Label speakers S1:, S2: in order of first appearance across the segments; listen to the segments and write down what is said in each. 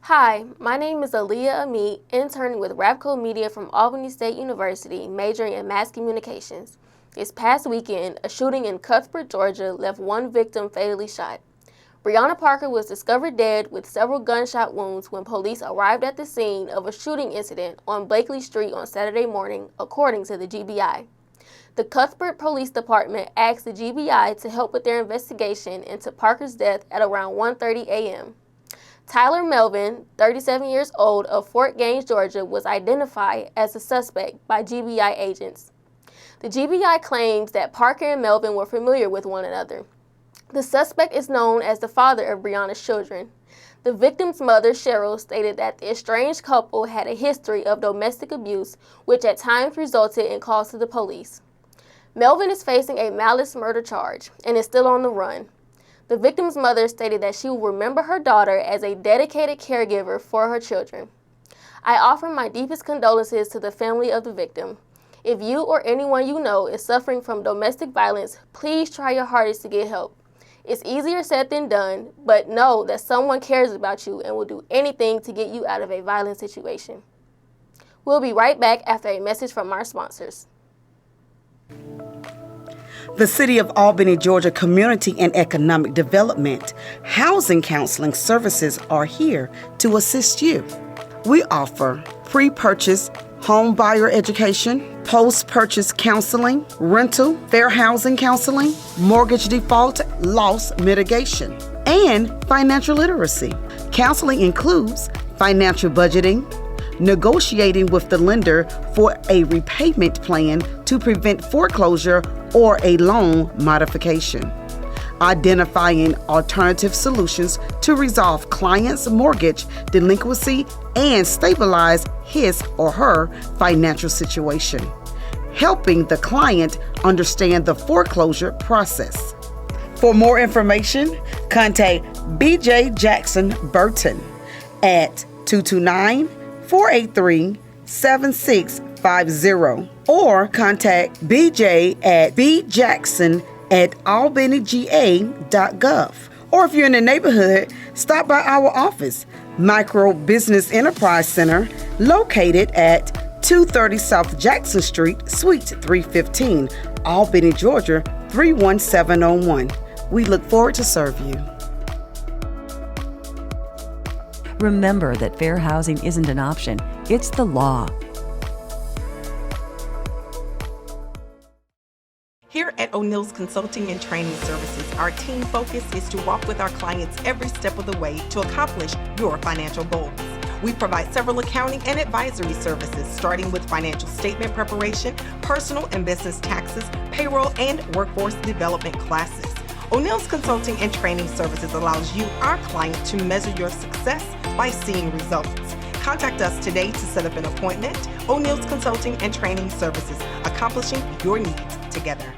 S1: Hi, my name is Aaliyah Amit, interning with RAPCO Media from Albany State University, majoring in mass communications. This past weekend, a shooting in Cuthbert, Georgia left one victim fatally shot. Breonna Parker was discovered dead with several gunshot wounds when police arrived at the scene of a shooting incident on Blakely Street on Saturday morning, according to the GBI. The Cuthbert Police Department asked the GBI to help with their investigation into Parker's death at around 1:30 a.m. Tyler Melvin, 37 years old, of Fort Gaines, Georgia, was identified as a suspect by GBI agents. The GBI claims that Parker and Melvin were familiar with one another. The suspect is known as the father of Breonna's children. The victim's mother, Cheryl, stated that the estranged couple had a history of domestic abuse, which at times resulted in calls to the police. Melvin is facing a malice murder charge and is still on the run. The victim's mother stated that she will remember her daughter as a dedicated caregiver for her children. I offer my deepest condolences to the family of the victim. If you or anyone you know is suffering from domestic violence, please try your hardest to get help. It's easier said than done, but know that someone cares about you and will do anything to get you out of a violent situation. We'll be right back after a message from our sponsors.
S2: The City of Albany, Georgia Community and Economic Development Housing Counseling Services are here to assist you. We offer pre-purchase home buyer education, post-purchase counseling, rental, fair housing counseling, mortgage default, loss mitigation, and financial literacy. Counseling includes financial budgeting, negotiating with the lender for a repayment plan to prevent foreclosure or a loan modification, identifying alternative solutions to resolve clients' mortgage delinquency and stabilize his or her financial situation, helping the client understand the foreclosure process. For more information, contact BJ Jackson Burton at 229-483-7650 or contact BJ at bjackson@albanyga.gov. Or if you're in the neighborhood, stop by our office, Micro Business Enterprise Center, located at 230 South Jackson Street, Suite 315, Albany, Georgia, 31701. We look forward to serve you.
S3: Remember that fair housing isn't an option, it's the law.
S4: Here at O'Neill's Consulting and Training Services, our team focus is to walk with our clients every step of the way to accomplish your financial goals. We provide several accounting and advisory services, starting with financial statement preparation, personal and business taxes, payroll, and workforce development classes. O'Neill's Consulting and Training Services allows you, our client, to measure your success by seeing results. Contact us today to set up an appointment. O'Neill's Consulting and Training Services, accomplishing your needs together.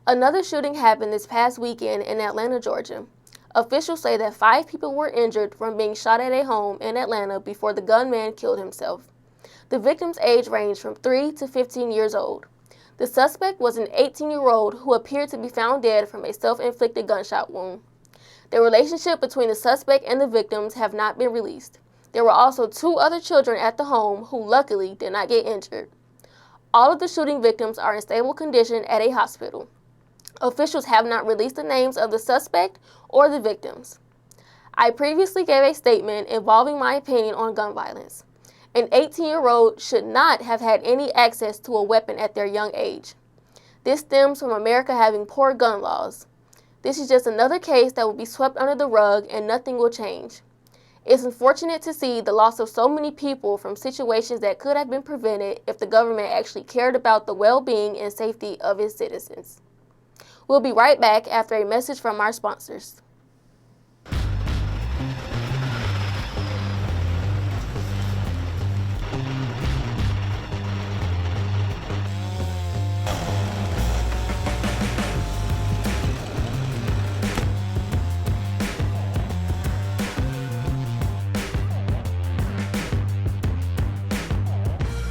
S1: Another shooting happened this past weekend in Atlanta, Georgia. Officials say that 5 people were injured from being shot at a home in Atlanta before the gunman killed himself. The victim's age ranged from 3 to 15 years old. The suspect was an 18-year-old who appeared to be found dead from a self-inflicted gunshot wound. The relationship between the suspect and the victims have not been released. There were also 2 other children at the home who luckily did not get injured. All of the shooting victims are in stable condition at a hospital. Officials have not released the names of the suspect or the victims. I previously gave a statement involving my opinion on gun violence. An 18-year-old should not have had any access to a weapon at their young age. This stems from America having poor gun laws. This is just another case that will be swept under the rug and nothing will change. It's unfortunate to see the loss of so many people from situations that could have been prevented if the government actually cared about the well-being and safety of its citizens. We'll be right back after a message from our sponsors.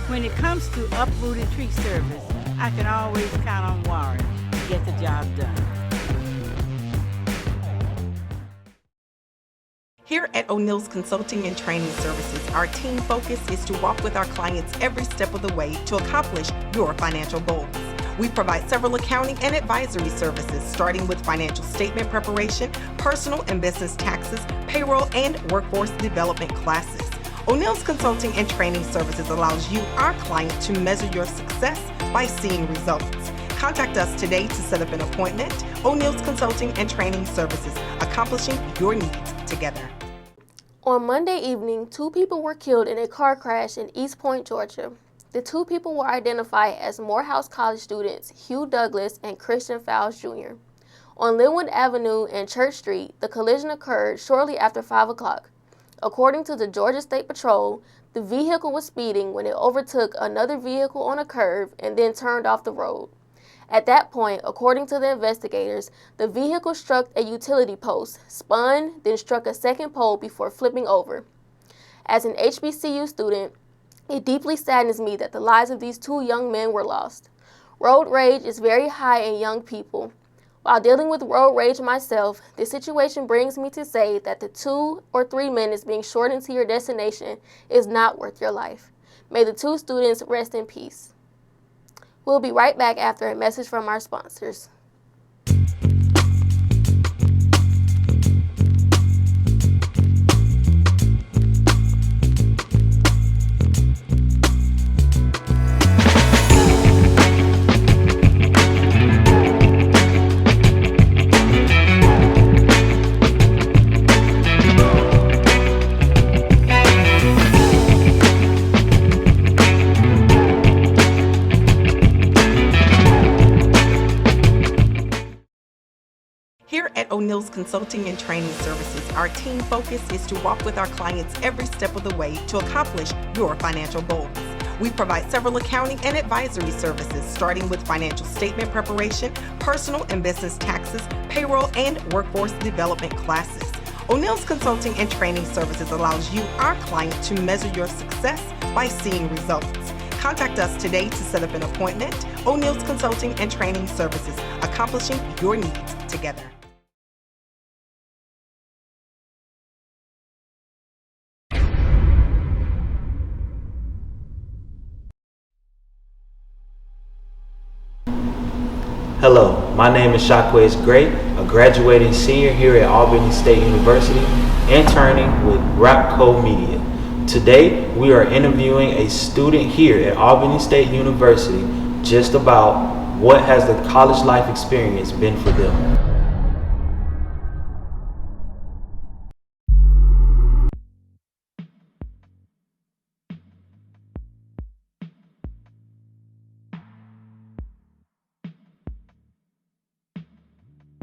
S5: When it comes to uprooted tree service, I can always count on Warren to get the job done.
S4: Here at O'Neill's Consulting and Training Services, our team focus is to walk with our clients every step of the way to accomplish your financial goals. We provide several accounting and advisory services, starting with financial statement preparation, personal and business taxes, payroll, and workforce development classes. O'Neill's Consulting and Training Services allows you, our client, to measure your success by seeing results. Contact us today to set up an appointment. O'Neill's Consulting and Training Services, accomplishing your needs together.
S1: On Monday evening, 2 people were killed in a car crash in East Point, Georgia. The 2 people were identified as Morehouse College students Hugh Douglas and Christian Fowles Jr. On Linwood Avenue and Church Street, the collision occurred shortly after 5 o'clock. According to the Georgia State Patrol, the vehicle was speeding when it overtook another vehicle on a curve and then turned off the road. At that point, according to the investigators, the vehicle struck a utility post, spun, then struck a second pole before flipping over. As an HBCU student, it deeply saddens me that the lives of these 2 young men were lost. Road rage is very high in young people. While dealing with road rage myself, this situation brings me to say that the 2 or 3 minutes being shortened to your destination is not worth your life. May the 2 students rest in peace. We'll be right back after a message from our sponsors.
S4: Here at O'Neill's Consulting and Training Services, our team focus is to walk with our clients every step of the way to accomplish your financial goals. We provide several accounting and advisory services, starting with financial statement preparation, personal and business taxes, payroll, and workforce development classes. O'Neill's Consulting and Training Services allows you, our client, to measure your success by seeing results. Contact us today to set up an appointment. O'Neill's Consulting and Training Services, accomplishing your needs together.
S6: Hello, my name is Shaquez Gray, a graduating senior here at Albany State University, interning with RAPCO Media. Today, we are interviewing a student here at Albany State University just about what has the college life experience been for them.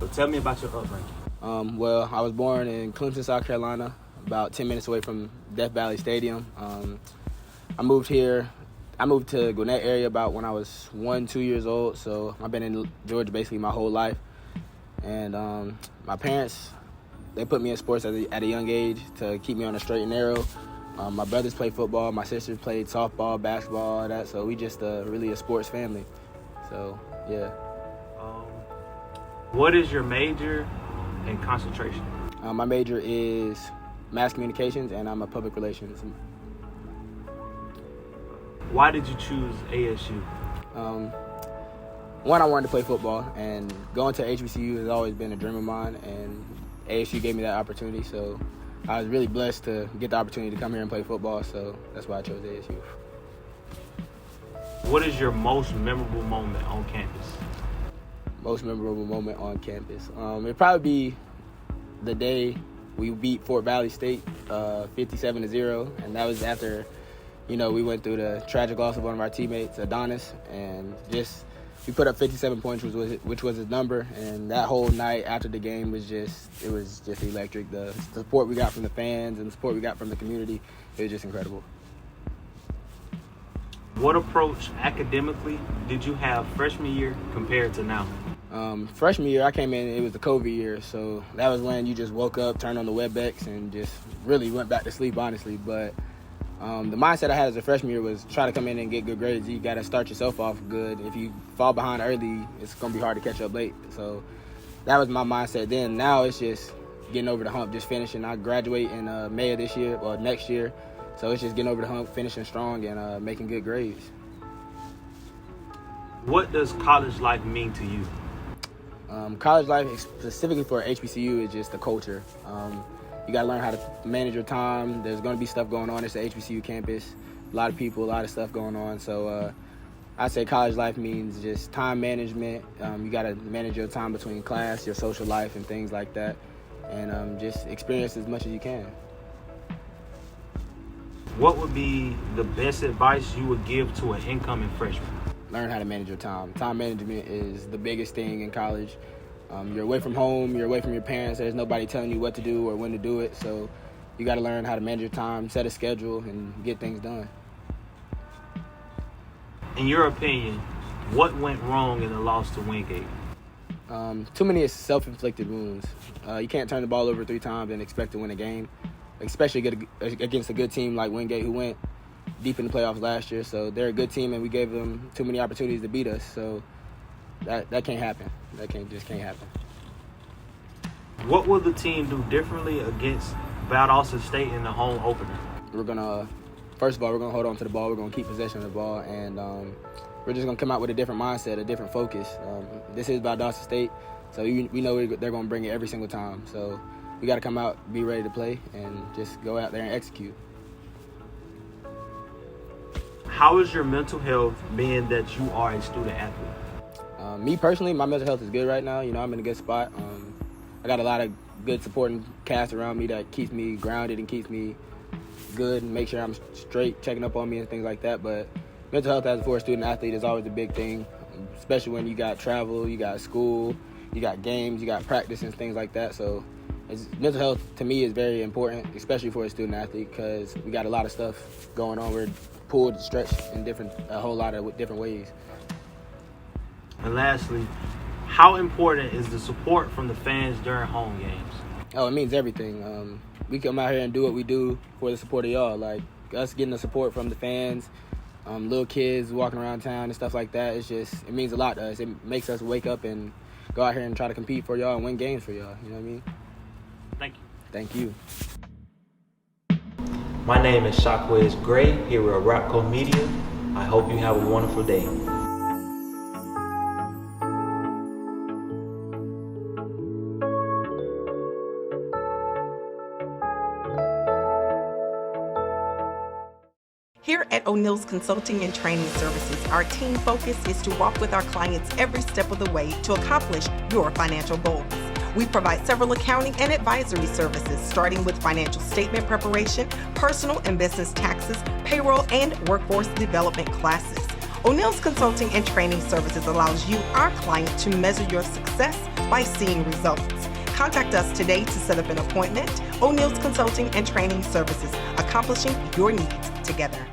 S6: So tell me about your upbringing.
S7: Well, I was born in Clemson, South Carolina, about 10 minutes away from Death Valley Stadium. I moved to Gwinnett area about when I was 1-2 years old, so I've been in Georgia basically my whole life. And my parents, they put me in sports at a young age to keep me on the straight and narrow. My brothers played football, my sisters played softball, basketball, all that, so we just really a sports family. So, yeah.
S6: What is your major and concentration?
S7: My major is mass communications, and I'm a public relations.
S6: Why did you choose ASU?
S7: One, I wanted to play football, and going to HBCU has always been a dream of mine, and ASU gave me that opportunity, so I was really blessed to get the opportunity to come here and play football, so that's why I chose ASU.
S6: What is your most memorable moment on campus?
S7: Most memorable moment on campus? It'd probably be the day we beat Fort Valley State 57-0, and that was after, we went through the tragic loss of one of our teammates, Adonis, and we put up 57 points, which was his number, and that whole night after the game was just electric. The support we got from the fans and the support we got from the community, it was just incredible.
S6: What approach academically did you have freshman year compared to now?
S7: Freshman year, I came in, it was the COVID year, so that was when you just woke up, turned on the WebEx, and just really went back to sleep, honestly. But the mindset I had as a freshman year was try to come in and get good grades. You got to start yourself off good. If you fall behind early, it's going to be hard to catch up late. So that was my mindset then. Now it's just getting over the hump, just finishing. I graduate in May of this year, or next year. So it's just getting over the hump, finishing strong, and making good grades.
S6: What does college life mean to you?
S7: College life, specifically for HBCU, is just the culture. You got to learn how to manage your time. There's going to be stuff going on. It's the HBCU campus. A lot of people, a lot of stuff going on. So I say college life means just time management. You got to manage your time between class, your social life, and things like that. And just experience as much as you can.
S6: What would be the best advice you would give to an incoming freshman?
S7: Learn how to manage your time. Time management is the biggest thing in college. You're away from home, you're away from your parents. There's nobody telling you what to do or when to do it. So you got to learn how to manage your time, set a schedule, and get things done.
S6: In your opinion, what went wrong in the loss to Wingate?
S7: Too many self-inflicted wounds. You can't turn the ball over 3 times and expect to win a game, especially against a good team like Wingate, who went deep in the playoffs last year. So they're a good team, and we gave them too many opportunities to beat us. So that can't happen. Just can't happen.
S6: What will the team do differently against Valdosta State in the home opener?
S7: First of all, we're gonna hold on to the ball. We're gonna keep possession of the ball, and we're just gonna come out with a different mindset, a different focus. This is Valdosta State, so we know they're gonna bring it every single time. So we got to come out, be ready to play, and just go out there and execute.
S6: How is your mental health, being that you are a student athlete?
S7: Me personally, my mental health is good right now. I'm in a good spot. I got a lot of good supporting cast around me that keeps me grounded and keeps me good and make sure I'm straight, checking up on me and things like that. But mental health for a student athlete is always a big thing, especially when you got travel, you got school, you got games, you got practice and things like that. So mental health to me is very important, especially for a student athlete, because we got a lot of stuff going on. We're pulled, stretched in a whole lot of different ways.
S6: And lastly, how important is the support from the fans during home games?
S7: Oh, it means everything. We come out here and do what we do for the support of y'all. Like us getting the support from the fans, little kids walking around town and stuff like that. It means a lot to us. It makes us wake up and go out here and try to compete for y'all and win games for y'all. You know what I mean?
S6: Thank you.
S7: Thank you.
S6: My name is Shockwave Gray here with RAPCO Media. I hope you have a wonderful day.
S4: Here at O'Neill's Consulting and Training Services, our team focus is to walk with our clients every step of the way to accomplish your financial goals. We provide several accounting and advisory services, starting with financial statement preparation, personal and business taxes, payroll, and workforce development classes. O'Neill's Consulting and Training Services allows you, our client, to measure your success by seeing results. Contact us today to set up an appointment. O'Neill's Consulting and Training Services, accomplishing your needs together.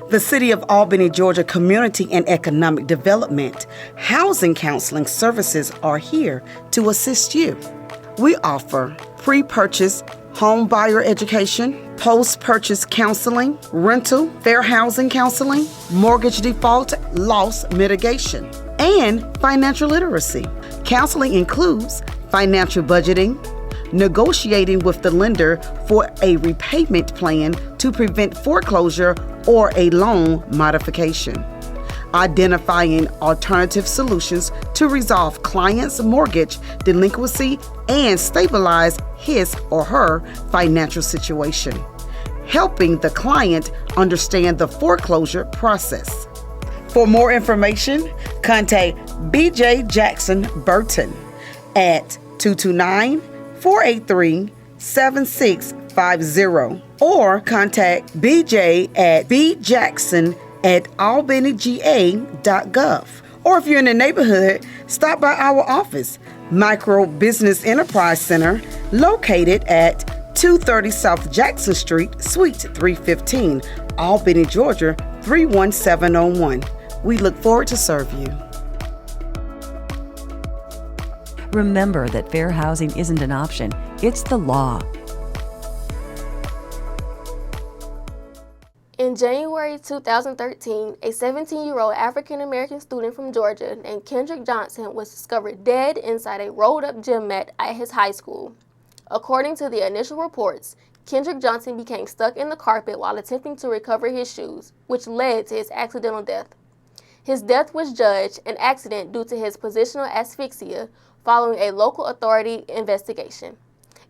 S2: The City of Albany, Georgia Community and Economic Development Housing Counseling Services are here to assist you. We offer pre-purchase home buyer education, post-purchase counseling, rental, fair housing counseling, mortgage default, loss mitigation, and financial literacy. Counseling includes financial budgeting, negotiating with the lender for a repayment plan to prevent foreclosure or a loan modification, identifying alternative solutions to resolve clients' mortgage delinquency and stabilize his or her financial situation, helping the client understand the foreclosure process. For more information, contact BJ Jackson Burton at 229-483-7650 or contact BJ at bjackson@albanyga.gov. Or if you're in the neighborhood, stop by our office, Micro Business Enterprise Center, located at 230 South Jackson Street, Suite 315, Albany, Georgia 31701. We look forward to serve you.
S3: Remember that fair housing isn't an option, it's the law.
S1: In In January 2013, a 17-year-old African-American student from Georgia named Kendrick Johnson was discovered dead inside a rolled-up gym mat at his high school. According to the initial reports, Kendrick Johnson became stuck in the carpet while attempting to recover his shoes, which led to his accidental death. His death was judged an accident due to his positional asphyxia following a local authority investigation.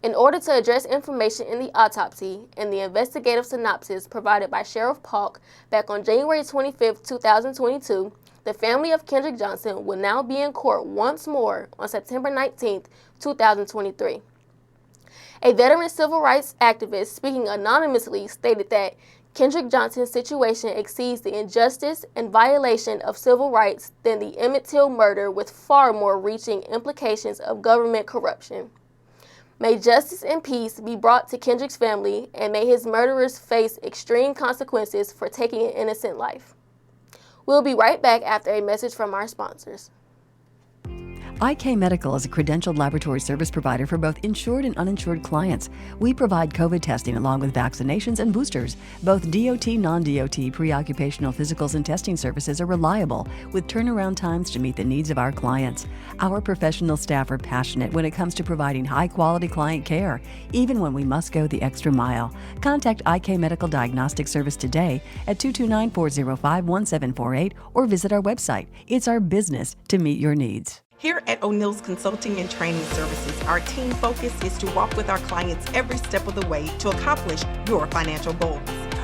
S1: In order to address information in the autopsy and the investigative synopsis provided by Sheriff Polk back on January 25, 2022, the family of Kendrick Johnson will now be in court once more on September 19, 2023. A veteran civil rights activist speaking anonymously stated that Kendrick Johnson's situation exceeds the injustice and violation of civil rights than the Emmett Till murder, with far more reaching implications of government corruption. May justice and peace be brought to Kendrick's family, and may his murderers face extreme consequences for taking an innocent life. We'll be right back after a message from our sponsors.
S3: IK Medical is a credentialed laboratory service provider for both insured and uninsured clients. We provide COVID testing along with vaccinations and boosters. Both DOT, non-DOT, pre-occupational physicals and testing services are reliable, with turnaround times to meet the needs of our clients. Our professional staff are passionate when it comes to providing high-quality client care, even when we must go the extra mile. Contact IK Medical Diagnostic Service today at 229-405-1748 or visit our website. It's our business to meet your needs.
S4: Here at O'Neill's Consulting and Training Services, our team focus is to walk with our clients every step of the way to accomplish your financial goals.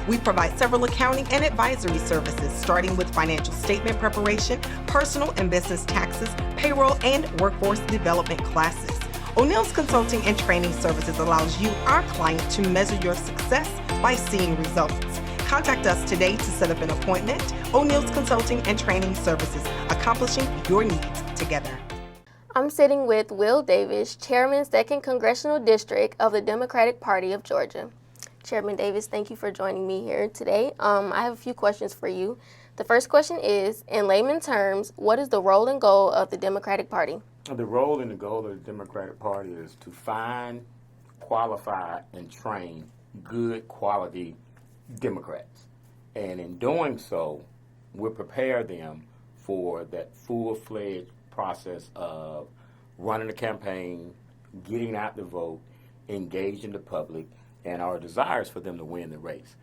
S4: We provide several accounting and advisory services, starting with financial statement preparation, personal and business taxes, payroll, and workforce development classes. O'Neill's Consulting and Training Services allows you, our client, to measure your success by seeing results. Contact us today to set up an appointment. O'Neill's Consulting and Training Services, accomplishing your needs together.
S1: I'm sitting with Will Davis, Chairman, 2nd Congressional District of the Democratic Party of Georgia. Chairman Davis, thank you for joining me here today. I have a few questions for you. The first question is, in layman terms, what is the role and goal of the Democratic Party?
S8: The role and the goal of the Democratic Party is to find, qualify, and train good quality Democrats. And in doing so, we'll prepare them for that full-fledged process of running a campaign, getting out the vote, engaging the public, and our desires for them to win the race.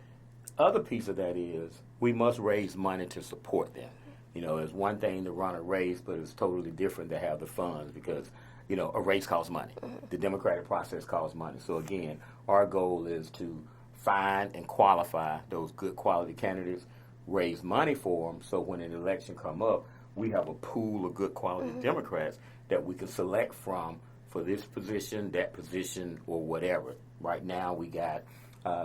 S8: Other piece of that is we must raise money to support them. You know, it's one thing to run a race, but it's totally different to have the funds because, you know, a race costs money. The democratic process costs money. So again, our goal is to find and qualify those good quality candidates, raise money for them, so when an election come up, we have a pool of good quality Democrats that we can select from for this position, that position, or whatever. Right now we got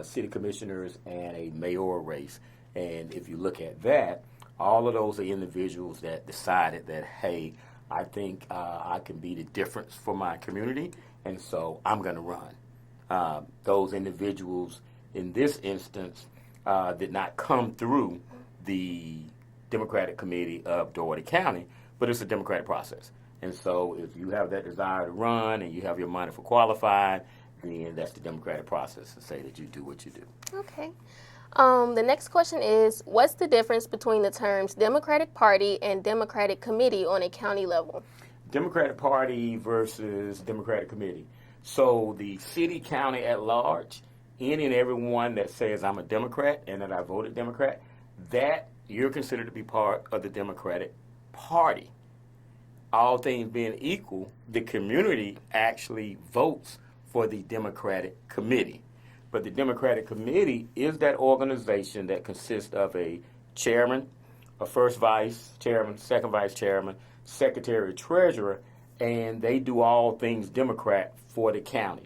S8: city commissioners and a mayoral race. And if you look at that, all of those are individuals that decided that, hey, I think I can be the difference for my community, and so I'm going to run. Those individuals in this instance did not come through the Democratic Committee of Dougherty County, but it's a democratic process. And so if you have that desire to run and you have your money for qualified, then that's the democratic process to say that you do what you do.
S1: Okay. The next question is, what's the difference between the terms Democratic Party and Democratic Committee on a county level?
S8: Democratic Party versus Democratic Committee. So the city, county at large, any and everyone that says I'm a Democrat and that I voted Democrat, that you're considered to be part of the Democratic Party. All things being equal, the community actually votes for the Democratic Committee. But the Democratic Committee is that organization that consists of a chairman, a first vice chairman, second vice chairman, secretary, treasurer, and they do all things Democrat for the county.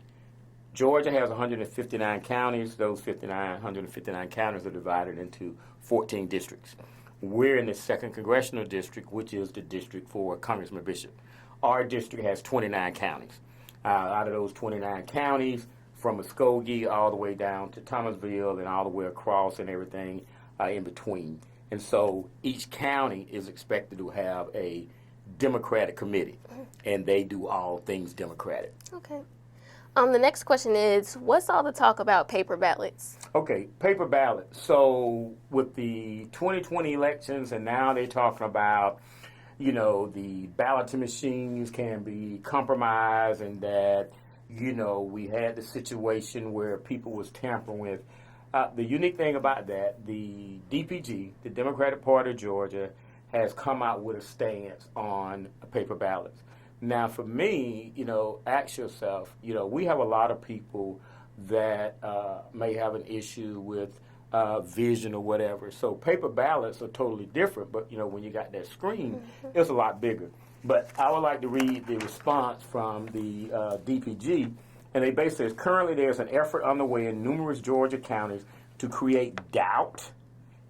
S8: Georgia has 159 counties. Those 159 counties are divided into 14 districts. We're in the 2nd Congressional District, which is the district for Congressman Bishop. Our district has 29 counties. Out of those 29 counties, from Muskogee all the way down to Thomasville and all the way across and everything in between. And so each county is expected to have a Democratic committee, and they do all things Democratic.
S1: Okay. The next question is, what's all the talk about paper ballots?
S8: Okay, paper ballots. So with the 2020 elections, and now they're talking about, the balloting machines can be compromised, and that, we had the situation where people was tampering with. The unique thing about that, the DPG, the Democratic Party of Georgia, has come out with a stance on paper ballots. Now, for me, ask yourself, we have a lot of people that may have an issue with vision or whatever. So paper ballots are totally different, but, when you got that screen, it's a lot bigger. But I would like to read the response from the DPG, and they basically say, currently there's an effort underway in numerous Georgia counties to create doubt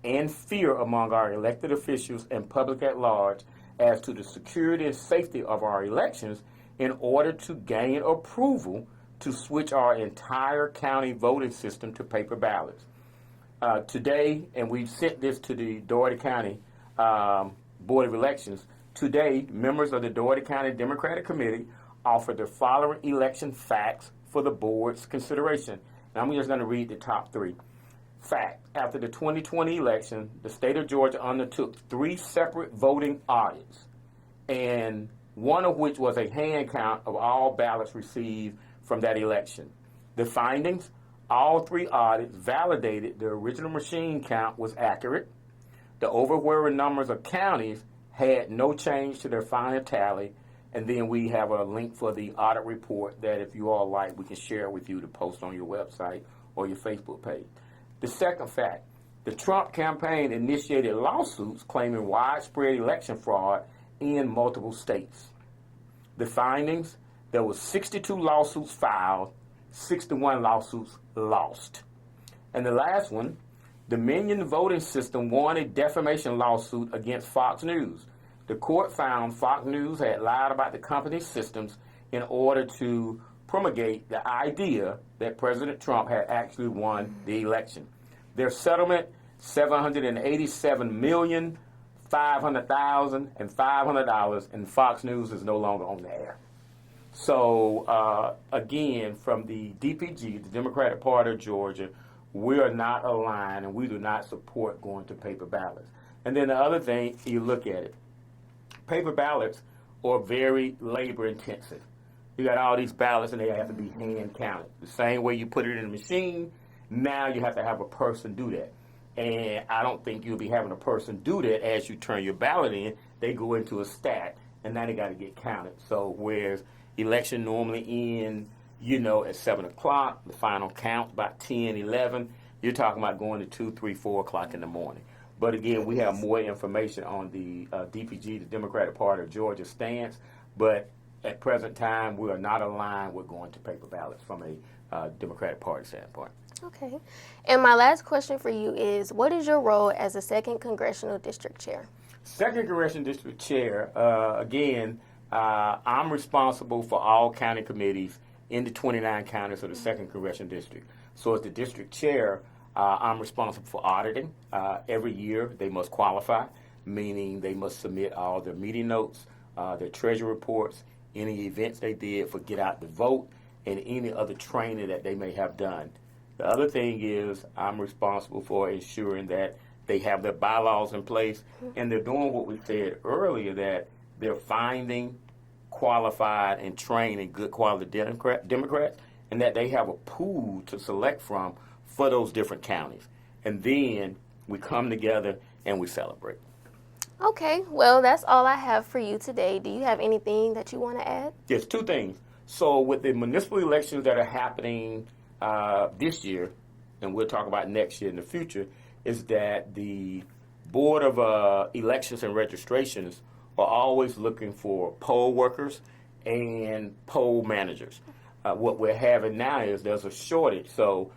S8: and fear among our elected officials and public at large as to the security and safety of our elections in order to gain approval to switch our entire county voting system to paper ballots. Today, and we've sent this to the Dougherty County Board of Elections, today members of the Dougherty County Democratic Committee offered the following election facts for the board's consideration. And I'm just going to read the top three. Fact: after the 2020 election, the state of Georgia undertook 3 separate voting audits, and one of which was a hand count of all ballots received from that election. The findings: all 3 audits validated the original machine count was accurate. The overwhelming numbers of counties had no change to their final tally, and then we have a link for the audit report that, if you all like, we can share with you to post on your website or your Facebook page. The second fact: the Trump campaign initiated lawsuits claiming widespread election fraud in multiple states. The findings: there were 62 lawsuits filed, 61 lawsuits lost. And the last one: the Dominion voting system won a defamation lawsuit against Fox News. The court found Fox News had lied about the company's systems in order to promulgate the idea that President Trump had actually won the election. Their settlement: $787,500,500, and Fox News is no longer on the air. So again, from the DPG, the Democratic Party of Georgia, we are not aligned, and we do not support going to paper ballots. And then the other thing, you look at it, paper ballots are very labor intensive. You got all these ballots, and they have to be hand counted. The same way you put it in a machine, now you have to have a person do that. And I don't think you'll be having a person do that as you turn your ballot in. They go into a stack, and now they got to get counted. So whereas election normally end, at 7 o'clock, the final count about 10, 11, you're talking about going to 2, 3, 4 o'clock in the morning. But again, we have more information on the DPG, the Democratic Party of Georgia stance, but at present time, we are not aligned with going to paper ballots from a Democratic Party standpoint.
S1: Okay. And my last question for you is, what is your role as a 2nd Congressional District Chair?
S8: 2nd Congressional District Chair, I'm responsible for all county committees in the 29 counties of the 2nd Congressional District. So as the District Chair, I'm responsible for auditing. Every year they must qualify, meaning they must submit all their meeting notes, their treasury reports, any events they did for Get Out the Vote, and any other training that they may have done. The other thing is I'm responsible for ensuring that they have their bylaws in place, and they're doing what we said earlier, that they're finding qualified and training good quality Democrats, and that they have a pool to select from for those different counties. And then we come together and we celebrate.
S1: Okay, well, that's all I have for you today. Do you have anything that you want to add?
S8: Yes, 2 things. So with the municipal elections that are happening this year, and we'll talk about next year in the future, is that the Board of Elections and Registrations are always looking for poll workers and poll managers. What we're having now is there's a shortage. So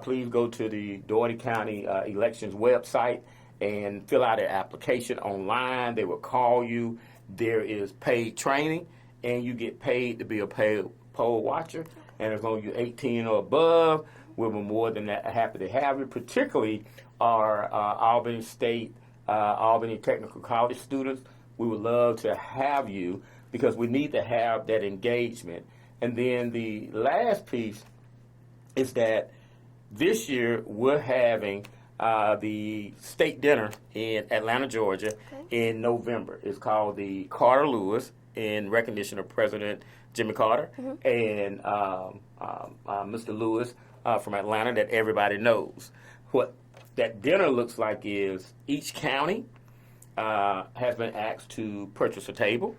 S8: please go to the Dougherty County Elections website and fill out an application online. They will call you. There is paid training, and you get paid to be a poll watcher. And as long as you're 18 or above, we'll be more than happy to have you, particularly our Albany State, Albany Technical College students. We would love to have you because we need to have that engagement. And then the last piece is that this year we're having the state dinner in Atlanta, Georgia in November. It's called the Carter Lewis in recognition of President Jimmy Carter and Mr. Lewis from Atlanta that everybody knows. What that dinner looks like is each county has been asked to purchase a table,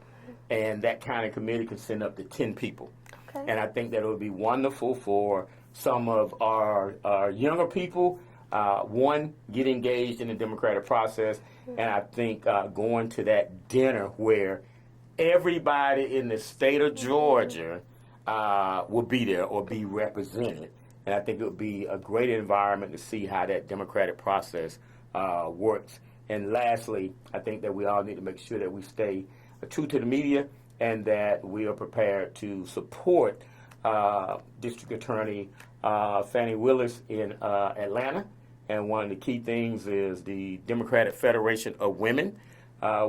S8: and that county committee can send up to 10 people. Okay. And I think that it would be wonderful for some of our younger people, one, get engaged in the democratic process, and I think going to that dinner where everybody in the state of Georgia will be there or be represented. And I think it would be a great environment to see how that democratic process works. And lastly, I think that we all need to make sure that we stay true to the media and that we are prepared to support District Attorney Fani Willis in Atlanta. And one of the key things is the Democratic Federation of Women.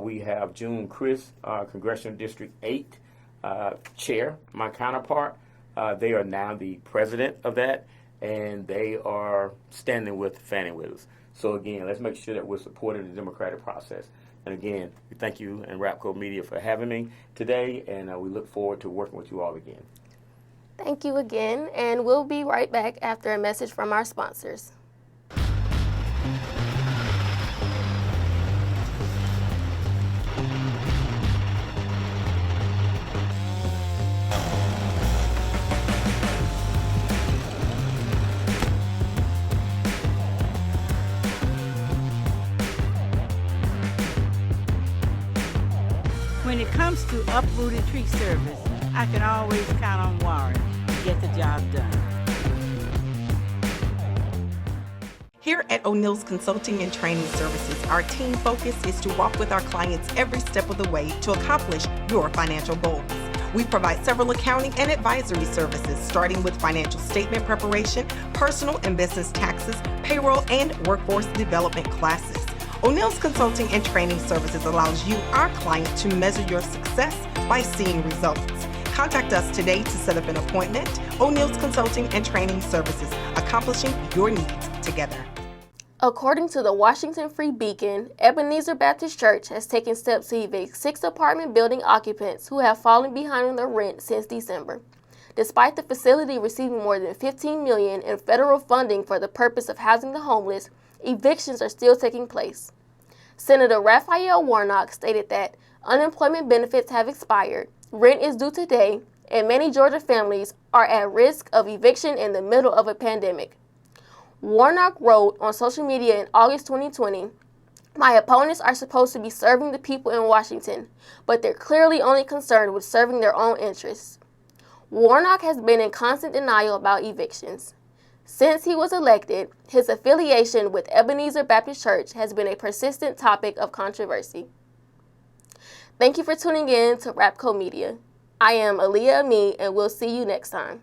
S8: We have June Chris, Congressional District 8 chair, my counterpart. They are now the president of that, and they are standing with Fani Willis. So again, let's make sure that we're supporting the democratic process. And again, we thank you and RAPCO Media for having me today, and we look forward to working with you all again.
S1: Thank you again, and we'll be right back after a message from our sponsors.
S5: When it comes to uprooted tree service, I can always count on Warren to get the job done.
S4: Here at O'Neill's Consulting and Training Services, our team focus is to walk with our clients every step of the way to accomplish your financial goals. We provide several accounting and advisory services, starting with financial statement preparation, personal and business taxes, payroll, and workforce development classes. O'Neill's Consulting and Training Services allows you, our client, to measure your success by seeing results. Contact us today to set up an appointment. O'Neill's Consulting and Training Services, accomplishing your needs together.
S1: According to the Washington Free Beacon, Ebenezer Baptist Church has taken steps to evict 6 apartment building occupants who have fallen behind on their rent since December. Despite the facility receiving more than $15 million in federal funding for the purpose of housing the homeless, evictions are still taking place. Senator Raphael Warnock stated that unemployment benefits have expired, rent is due today, and many Georgia families are at risk of eviction in the middle of a pandemic. Warnock wrote on social media in August 2020, "My opponents are supposed to be serving the people in Washington, but they're clearly only concerned with serving their own interests." Warnock has been in constant denial about evictions. Since he was elected, his affiliation with Ebenezer Baptist Church has been a persistent topic of controversy. Thank you for tuning in to RAPCO Media. I am Aaliyah Ami, and we'll see you next time.